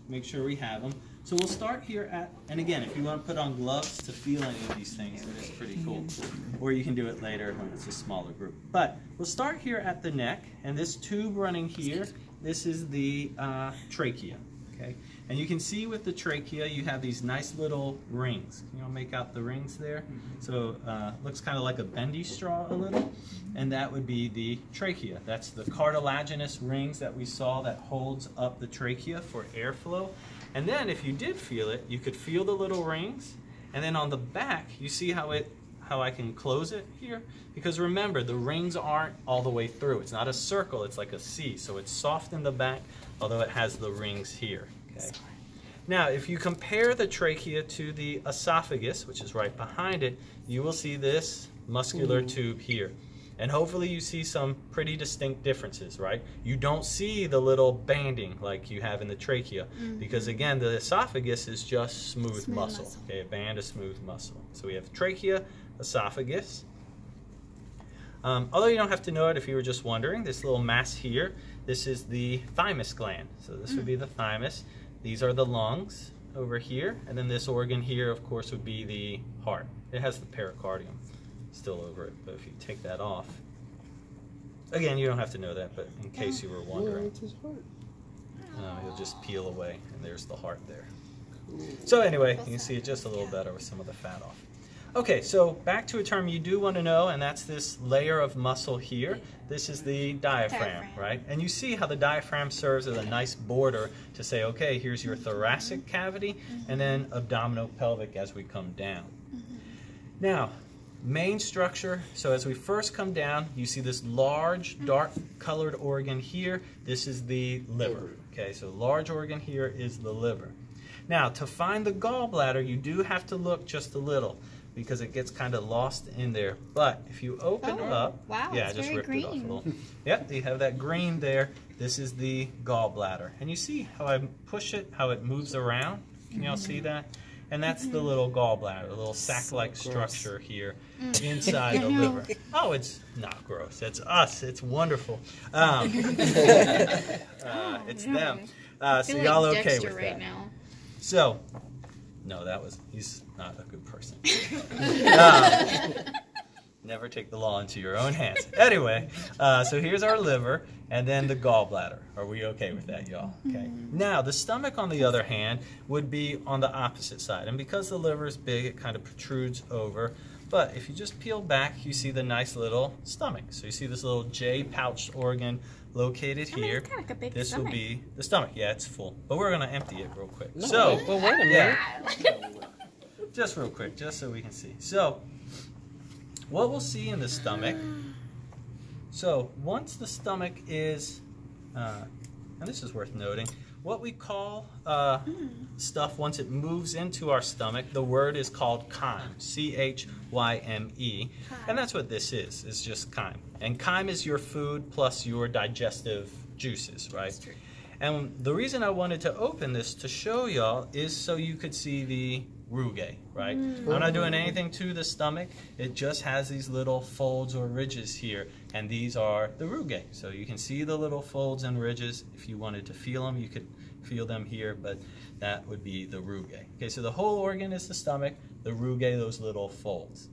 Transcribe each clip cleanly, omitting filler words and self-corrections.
make sure we have them. So we'll start here at, and again, if you want to put on gloves to feel any of these things, it is pretty cool. Or you can do it later when it's a smaller group. But we'll start here at the neck, and this tube running here, this is the trachea, okay? And you can see with the trachea, you have these nice little rings. Can you all make out the rings there? So looks kind of like a bendy straw a little, and that would be the trachea. That's the cartilaginous rings that we saw that holds up the trachea for airflow. And then if you did feel it, you could feel the little rings, and then on the back, you see how I can close it here? Because remember, the rings aren't all the way through. It's not a circle, it's like a C, so it's soft in the back, although it has the rings here. Okay. Now, if you compare the trachea to the esophagus, which is right behind it, you will see this muscular tube here. And hopefully you see some pretty distinct differences, right? You don't see the little banding like you have in the trachea, because again, the esophagus is just smooth muscle. Okay, a band of smooth muscle. So we have trachea, esophagus. Although you don't have to know it if you were just wondering, this little mass here, this is the thymus gland. So this would be the thymus. These are the lungs over here, and then this organ here, of course, would be the heart. It has the pericardium still over it, but if you take that off, again, you don't have to know that, but in case you were wondering, it's his heart. You'll just peel away, and there's the heart there. Cool. So anyway, you can see it just a little better with some of the fat off. Okay, so back to a term you do want to know, and that's this layer of muscle here. This is the diaphragm, right? And you see how the diaphragm serves as a nice border to say, okay, here's your thoracic cavity, and then abdominopelvic as we come down. Now, main structure, so as we first come down, you see this large, dark colored organ here. This is the liver. Okay, so large organ here is the liver. Now, to find the gallbladder, you do have to look just a little, because it gets kind of lost in there. But if you open up, yeah, I just ripped it off a little. Yep, you have that green there. This is the gallbladder. And you see how I push it, how it moves around? Can y'all see that? And that's the little gallbladder, a little sac-like structure here inside the liver. Oh, it's not gross. It's us. It's wonderful. It's them. So y'all okay with that? Now. So, no, he's not a good person. Never take the law into your own hands. Anyway, so here's our liver, and then the gallbladder. Are we okay with that, y'all? Okay. Now, the stomach, on the other hand, would be on the opposite side. And because the liver is big, it kind of protrudes over. But if you just peel back, you see the nice little stomach. So you see this little J-pouched organ located here. It's kind of like a big this stomach. will be the stomach. Yeah, it's full. But we're going to empty it real quick. No, so, well, wait a minute. Just real quick, just so we can see. So, what we'll see in the stomach, so once the stomach is, and this is worth noting, what we call stuff once it moves into our stomach, the word is called chyme, C-H-Y-M-E, and that's what this is. It's just chyme. And chyme is your food plus your digestive juices, right? That's true. And the reason I wanted to open this to show y'all is so you could see the rugae, right? I'm not doing anything to the stomach. It just has these little folds or ridges here, and these are the rugae. So you can see the little folds and ridges. If you wanted to feel them, you could feel them here, but that would be the rugae. Okay, so the whole organ is the stomach, the rugae, those little folds.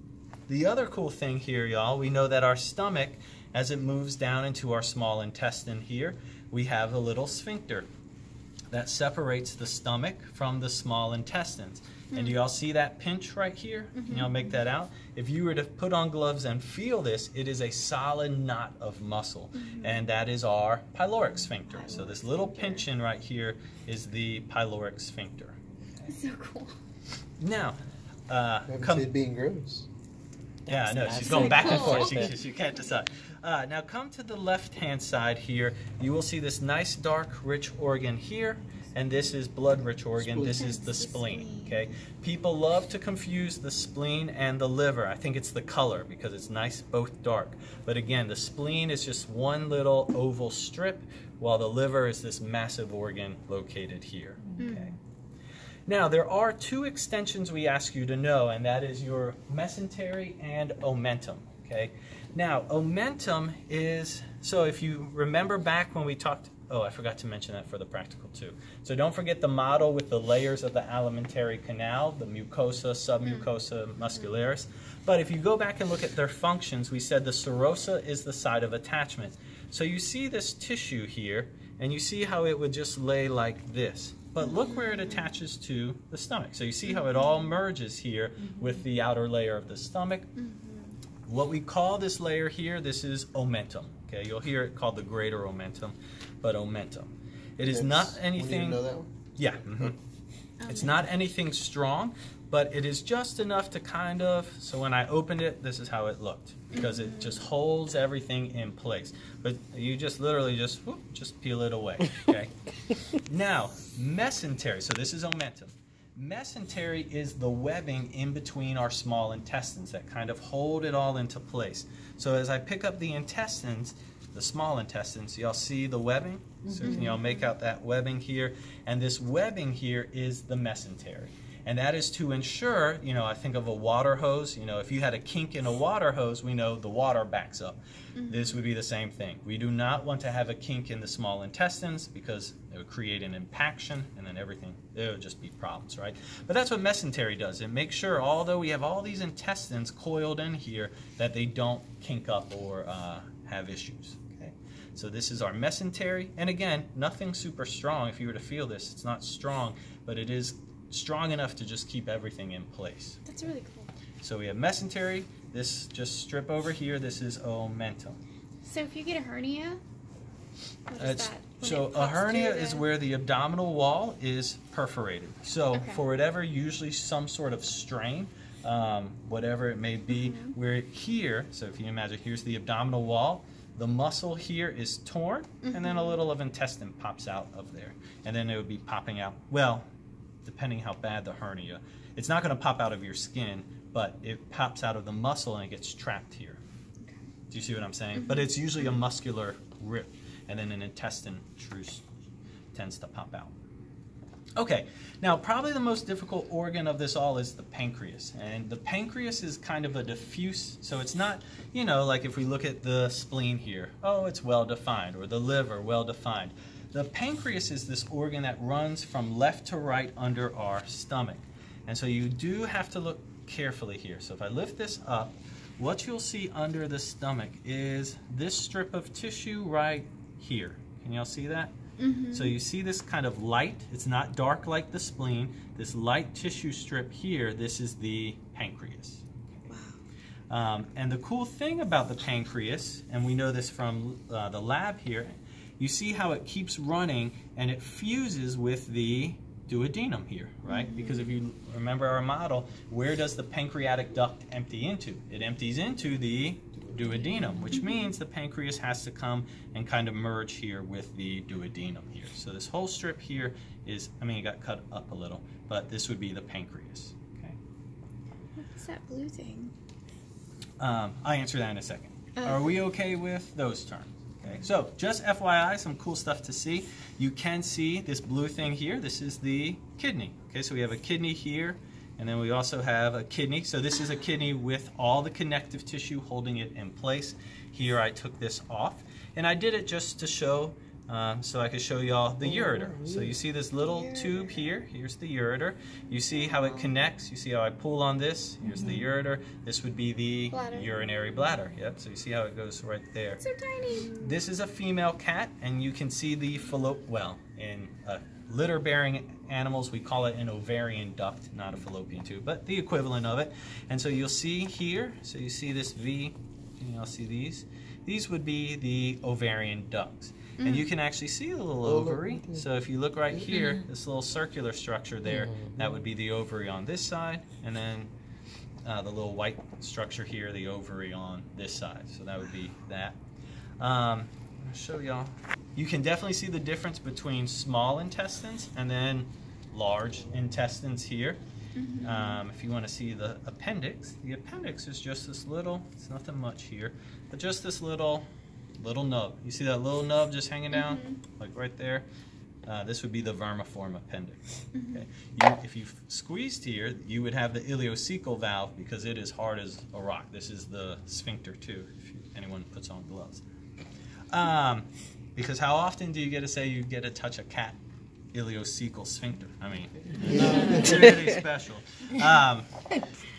The other cool thing here, y'all, we know that our stomach, as it moves down into our small intestine here, we have a little sphincter that separates the stomach from the small intestines. And do y'all see that pinch right here? Can y'all make that out? If you were to put on gloves and feel this, it is a solid knot of muscle. And that is our pyloric sphincter. So this little pinching right here is the pyloric sphincter. That's so cool. Now, come being gross. Yeah, I know. She's going back and forth. She can't decide. Now come to the left-hand side here. You will see this nice, dark, rich organ here. And this is blood-rich organ. This is the spleen, okay? People love to confuse the spleen and the liver. I think it's the color because it's nice, both dark. But again, the spleen is just one little oval strip, while the liver is this massive organ located here, okay? Now, there are two extensions we ask you to know, and that is your mesentery and omentum, okay? Now, omentum is, so if you remember back when we talked oh, I forgot to mention that for the practical too. So don't forget the model with the layers of the alimentary canal, the mucosa, submucosa, muscularis. But if you go back and look at their functions, we said the serosa is the site of attachment. So you see this tissue here, and you see how it would just lay like this. But look where it attaches to the stomach. So you see how it all merges here with the outer layer of the stomach. What we call this layer here, this is omentum. Okay, you'll hear it called the greater omentum, but omentum. It is not anything. You know that one? Yeah. It's not anything strong, but it is just enough to kind of. So when I opened it, this is how it looked, because it just holds everything in place. But you just literally just peel it away. Okay. Now mesentery. So this is omentum. Mesentery is the webbing in between our small intestines that kind of hold it all into place. So as I pick up the intestines, the small intestines, y'all see the webbing? So y'all make out that webbing here. And this webbing here is the mesentery. And that is to ensure, I think of a water hose. If you had a kink in a water hose, we know the water backs up. This would be the same thing. We do not want to have a kink in the small intestines because it would create an impaction, and then everything, there would just be problems, right? But that's what mesentery does. It makes sure, although we have all these intestines coiled in here, that they don't kink up or have issues. Okay? So this is our mesentery. And again, nothing super strong. If you were to feel this, it's not strong, but it is strong enough to just keep everything in place. That's really cool. So we have mesentery, this just strip over here, this is omentum. So if you get a hernia, what is that? So a hernia is where the abdominal wall is perforated. So for whatever, usually some sort of strain, whatever it may be, we're here, so if you imagine, here's the abdominal wall, the muscle here is torn, and then a little of intestine pops out of there. And then it would be popping out, well, depending how bad the hernia. It's not going to pop out of your skin, but it pops out of the muscle and it gets trapped here. Okay. Do you see what I'm saying? But it's usually a muscular rip, and then an intestine tends to pop out. Okay, now probably the most difficult organ of this all is the pancreas. And the pancreas is kind of a diffuse, so it's not, like if we look at the spleen here, oh, it's well defined, or the liver, well defined. The pancreas is this organ that runs from left to right under our stomach. And so you do have to look carefully here. So if I lift this up, what you'll see under the stomach is this strip of tissue right here. Can y'all see that? So you see this kind of light, it's not dark like the spleen, this light tissue strip here, this is the pancreas. And the cool thing about the pancreas, and we know this from the lab here, you see how it keeps running and it fuses with the duodenum here, right? Because if you remember our model, where does the pancreatic duct empty into? It empties into the duodenum, which means the pancreas has to come and kind of merge here with the duodenum here. So this whole strip here is, it got cut up a little, but this would be the pancreas. Okay. What's that blue thing? I'll answer that in a second. Are we okay with those terms? Okay, so just FYI, some cool stuff to see. You can see this blue thing here. This is the kidney. Okay, so we have a kidney here, and then we also have a kidney. So this is a kidney with all the connective tissue holding it in place. Here I took this off, and I did it just to show, so I could show y'all the ureter. So you see this little tube here. Here's the ureter. You see how it connects. You see how I pull on this. Here's the ureter. This would be the urinary bladder. Yep. So you see how it goes right there. It's so tiny. This is a female cat, and you can see the in litter-bearing animals, we call it an ovarian duct, not a fallopian tube, but the equivalent of it. And so you'll see here, so you see this V, can you all see these? These would be the ovarian ducts. And you can actually see the little ovary. So if you look right here, this little circular structure there, that would be the ovary on this side, and then the little white structure here, the ovary on this side. So that would be that. I'll show y'all. You can definitely see the difference between small intestines and then large intestines here. If you want to see the appendix is just this little, it's nothing much here, but just this little nub. You see that little nub just hanging down, like right there? This would be the vermiform appendix. Okay. If you squeezed here, you would have the ileocecal valve because it is hard as a rock. This is the sphincter too, if anyone puts on gloves. Because how often do you get to say you get to touch a cat ileocecal sphincter? I mean, it's really special.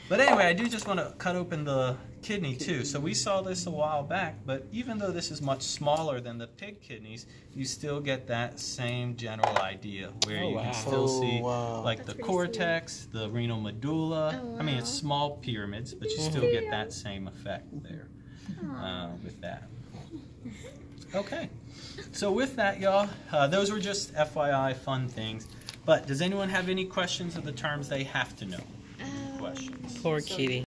But anyway, I do just want to cut open the kidney too. So we saw this a while back, but even though this is much smaller than the pig kidneys, you still get that same general idea where you can still see like the cortex, the renal medulla. I mean, it's small pyramids, but you still get that same effect there with that. Okay, so with that, y'all, those were just FYI fun things. But does anyone have any questions of the terms they have to know? Questions? Poor kitty.